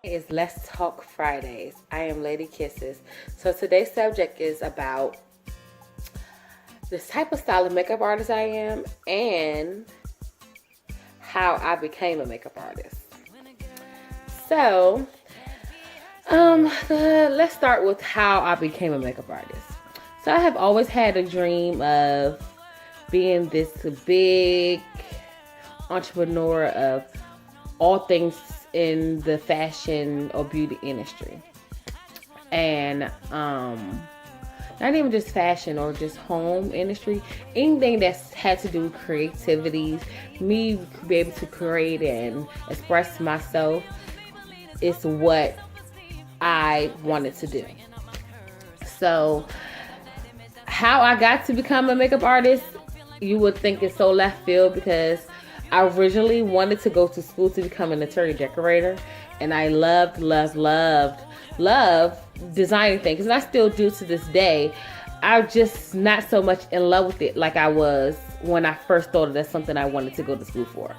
Is Let's Talk Fridays. I am Lady Kisses. So today's subject is about this type of style of makeup artist I am and how I became a makeup artist. So, let's start with how I became a makeup artist. So I have always had a dream of being this big entrepreneur of all things in the fashion or beauty industry. And not even just fashion or just home industry, anything that's had to do with creativity, me be able to create and express myself is what I wanted to do. So how I got to become a makeup artist, you would think it's so left field, because I originally wanted to go to school to become an interior decorator, and I loved designing things, and I still do to this day. I'm just not so much in love with it like I was when I first thought that's something I wanted to go to school for.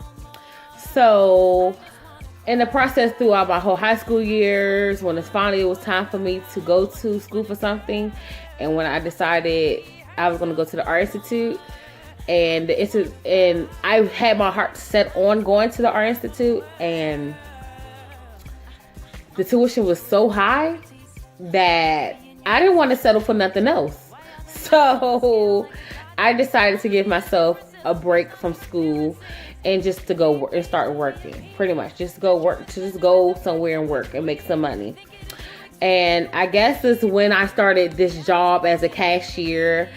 So in the process throughout my whole high school years, when it was time for me to go to school for something, and when I decided I was going to go to the Art Institute, and I had my heart set on going to the Art Institute, and the tuition was so high that I didn't want to settle for nothing else. So I decided to give myself a break from school and just to go and start working. Pretty much just go somewhere and work and make some money. And I guess this is when I started this job as a cashier.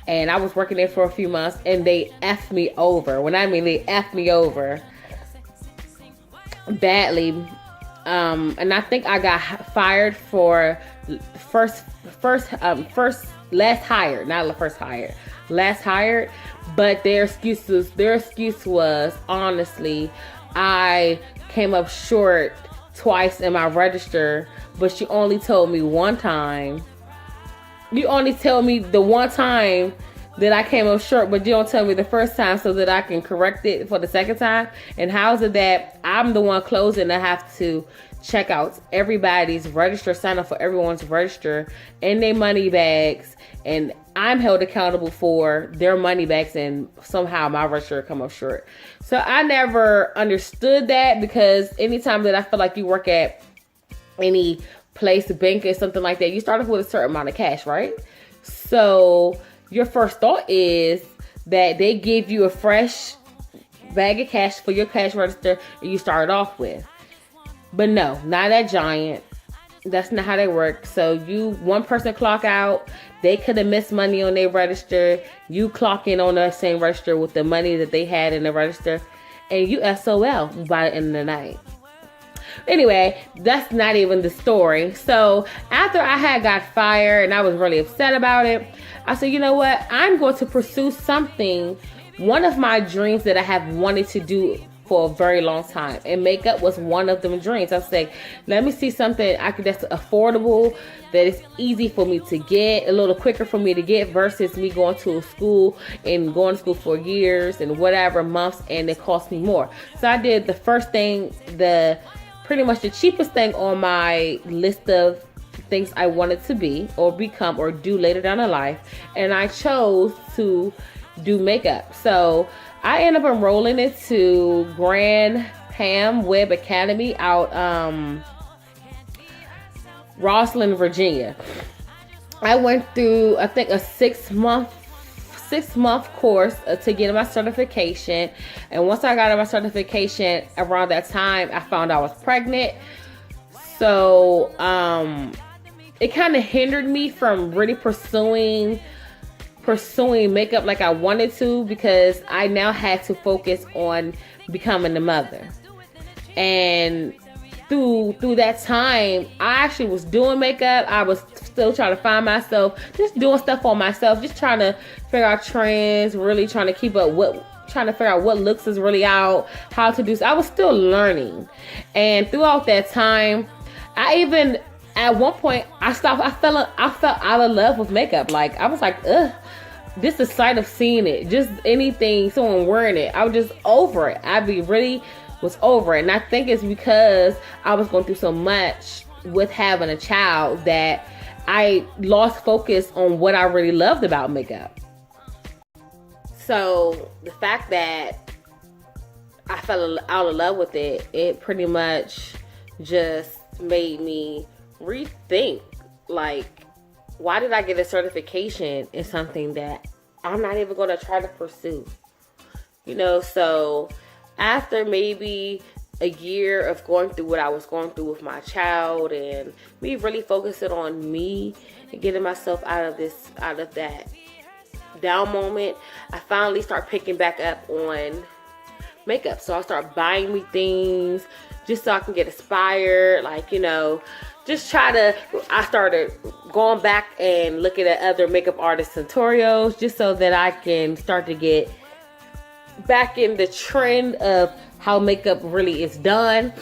And I was working there for a few months, and they effed me over. When I mean they effed me over badly. And I think I got fired for last hired. But their excuse was, honestly, I came up short twice in my register, but you only told me one time. You only tell me the one time that I came up short, but you don't tell me the first time so that I can correct it for the second time. And how is it that I'm the one closing? I have to check out everybody's register, sign up for everyone's register and their money bags, and I'm held accountable for their money bags, and somehow my register come up short. So I never understood that, because anytime that I feel like you work at any place, bank or something like that, you start off with a certain amount of cash, right? So your first thought is that they give you a fresh bag of cash for your cash register and you start off with. But no, not that giant. That's not how they work. So one person clock out, they could have missed money on their register. You clock in on the same register with the money that they had in the register, and you SOL by the end of the night. Anyway, that's not even the story. So after I had got fired and I was really upset about it, I said, you know what? I'm going to pursue something. One of my dreams that I have wanted to do for a very long time, and makeup was one of them dreams. I said, let me see something that's affordable, that is easy for me to get, a little quicker for me to get, versus me going to school for years and whatever months, and it cost me more. So I did the first thing, pretty much the cheapest thing on my list of things I wanted to be or become or do later down in life, and I chose to do makeup. So I ended up enrolling into Grand Ham Web Academy out Rosslyn, Virginia. I went through, I think, a six month course to get my certification. And once I got my certification, around that time, I found I was pregnant. So it kind of hindered me from really pursuing makeup like I wanted to, because I now had to focus on becoming a mother. And through that time, I actually was doing makeup. I was still trying to find myself, just doing stuff on myself, just trying to figure out trends, really trying to keep up trying to figure out what looks is really out, how to do. So I was still learning. And throughout that time, at one point, I fell out of love with makeup. Like, I was like, ugh, just the sight of seeing it, just anything, someone wearing it, I was just over it. I'd be really was over. And I think it's because I was going through so much with having a child that I lost focus on what I really loved about makeup. So the fact that I fell out of love with it, it pretty much just made me rethink, like, why did I get a certification in something that I'm not even going to try to pursue? You know, so after maybe a year of going through what I was going through with my child and me really focusing on me and getting myself out of that down moment, I finally start picking back up on makeup. So I start buying me things just so I can get inspired, like, you know, I started going back and looking at other makeup artist tutorials just so that I can start to get back in the trend of how makeup really is done.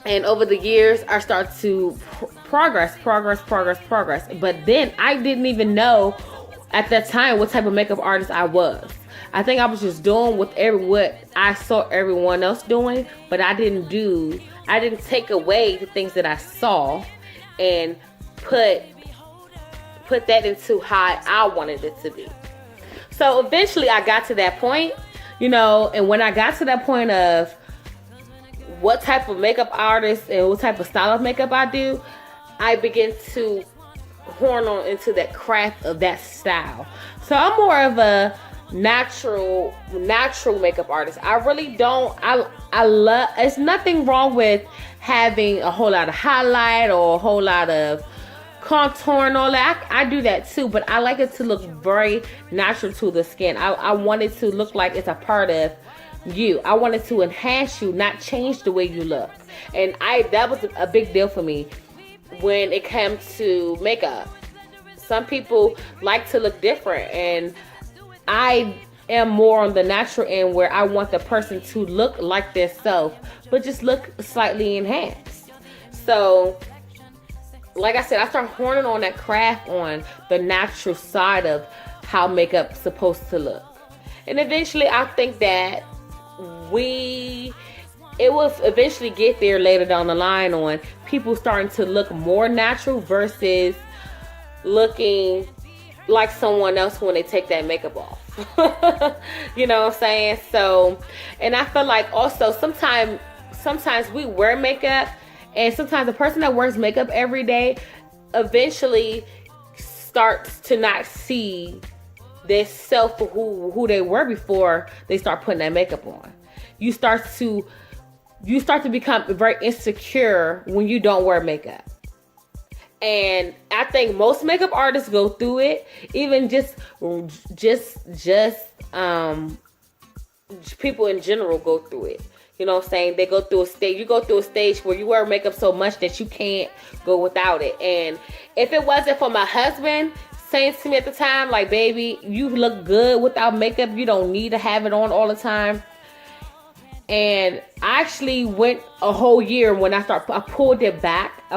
And over the years, I start to progress. But then I didn't even know at that time what type of makeup artist I was. I think I was just doing what I saw everyone else doing, but I didn't take away the things that I saw and put that into how I wanted it to be. So eventually I got to that point, you know, and when I got to that point of what type of makeup artist and what type of style of makeup I do, I began to horn on into that craft of that style. So I'm more of a natural makeup artist. I really don't, I love, it's nothing wrong with having a whole lot of highlight or a whole lot of contour and all that. I do that too, but I like it to look very natural to the skin. I want it to look like it's a part of you. I want it to enhance you, not change the way you look. And that was a big deal for me when it comes to makeup. Some people like to look different, and I am more on the natural end where I want the person to look like their self, but just look slightly enhanced. So, like I said, I start horning on that craft, on the natural side of how makeup's supposed to look. And eventually, I think that it will eventually get there later down the line on people starting to look more natural versus looking like someone else when they take that makeup off. You know what I'm saying? So, and I feel like also sometimes we wear makeup, and sometimes the person that wears makeup every day eventually starts to not see their self for who they were before they start putting that makeup on. You start to become very insecure when you don't wear makeup. And I think most makeup artists go through it. Even just people in general go through it. You know what I'm saying? They go through a stage. You go through a stage where you wear makeup so much that you can't go without it. And if it wasn't for my husband saying to me at the time, like, baby, you look good without makeup. You don't need to have it on all the time. And I actually went a whole year when I pulled it back. I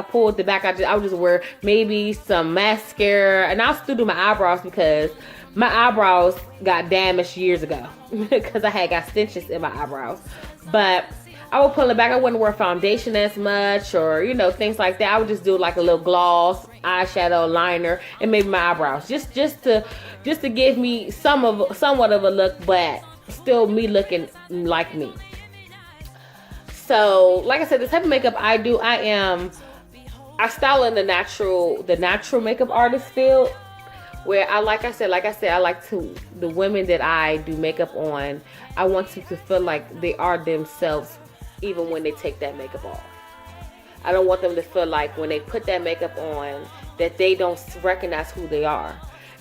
would just wear maybe some mascara, and I'll still do my eyebrows because my eyebrows got damaged years ago because I had got stitches in my eyebrows. But I would pull it back. I wouldn't wear foundation as much, or, you know, things like that. I would just do like a little gloss, eyeshadow, liner, and maybe my eyebrows, just to give me somewhat of a look, but still me looking like me. So, like I said, the type of makeup I do, I style in the natural makeup artist field, where I like the women that I do makeup on, I want them to feel like they are themselves even when they take that makeup off. I don't want them to feel like when they put that makeup on that they don't recognize who they are.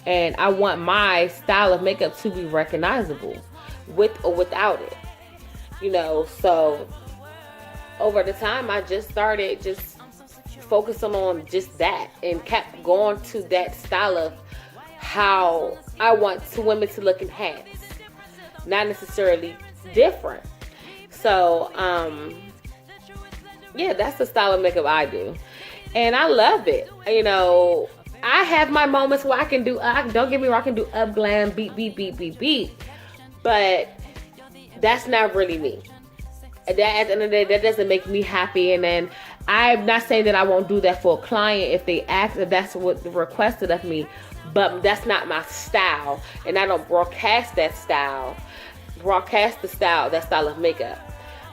And I want my style of makeup to be recognizable with or without it. You know, so over the time, I just started just focusing on just that and kept going to that style of how I want women to look enhanced, not necessarily different. So, yeah, that's the style of makeup I do, and I love it. You know, I have my moments where don't get me wrong, I can do up glam, beat, but that's not really me. at the end of the day, that doesn't make me happy. And then I'm not saying that I won't do that for a client if they ask, if that's what requested of me, but that's not my style, and I don't broadcast that style. That style of makeup.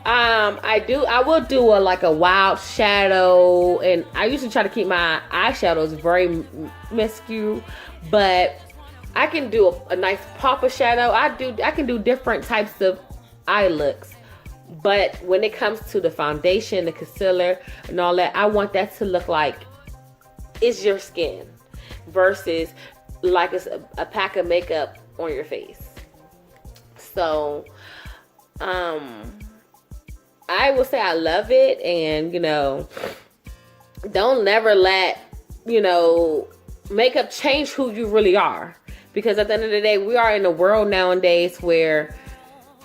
I will do a wild shadow, and I usually try to keep my eyeshadows very minuscule, but I can do a nice pop of shadow. I can do different types of eye looks, but when it comes to the foundation, the concealer, and all that, I want that to look like it's your skin versus like it's a pack of makeup on your face. So, I will say I love it, and don't never let makeup change who you really are, because at the end of the day, we are in a world nowadays where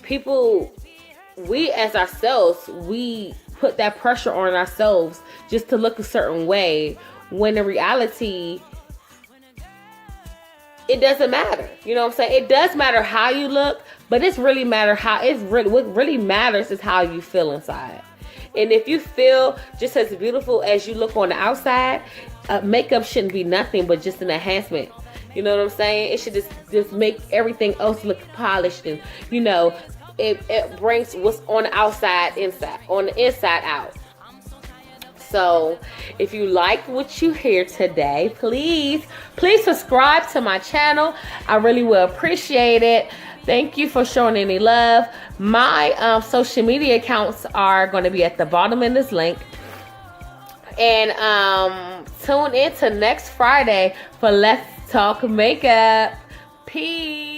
we as ourselves, we put that pressure on ourselves just to look a certain way, when in reality it doesn't matter. You know what I'm saying? It does matter how you look, but what really matters is how you feel inside. And if you feel just as beautiful as you look on the outside, makeup shouldn't be nothing but just an enhancement. You know what I'm saying? It should just make everything else look polished, and it brings what's on the outside on the inside out. So if you like what you hear today, please subscribe to my channel. I really will appreciate it. Thank you for showing any love. My social media accounts are going to be at the bottom in this link. And tune in to next Friday for Let's Talk Makeup. Peace.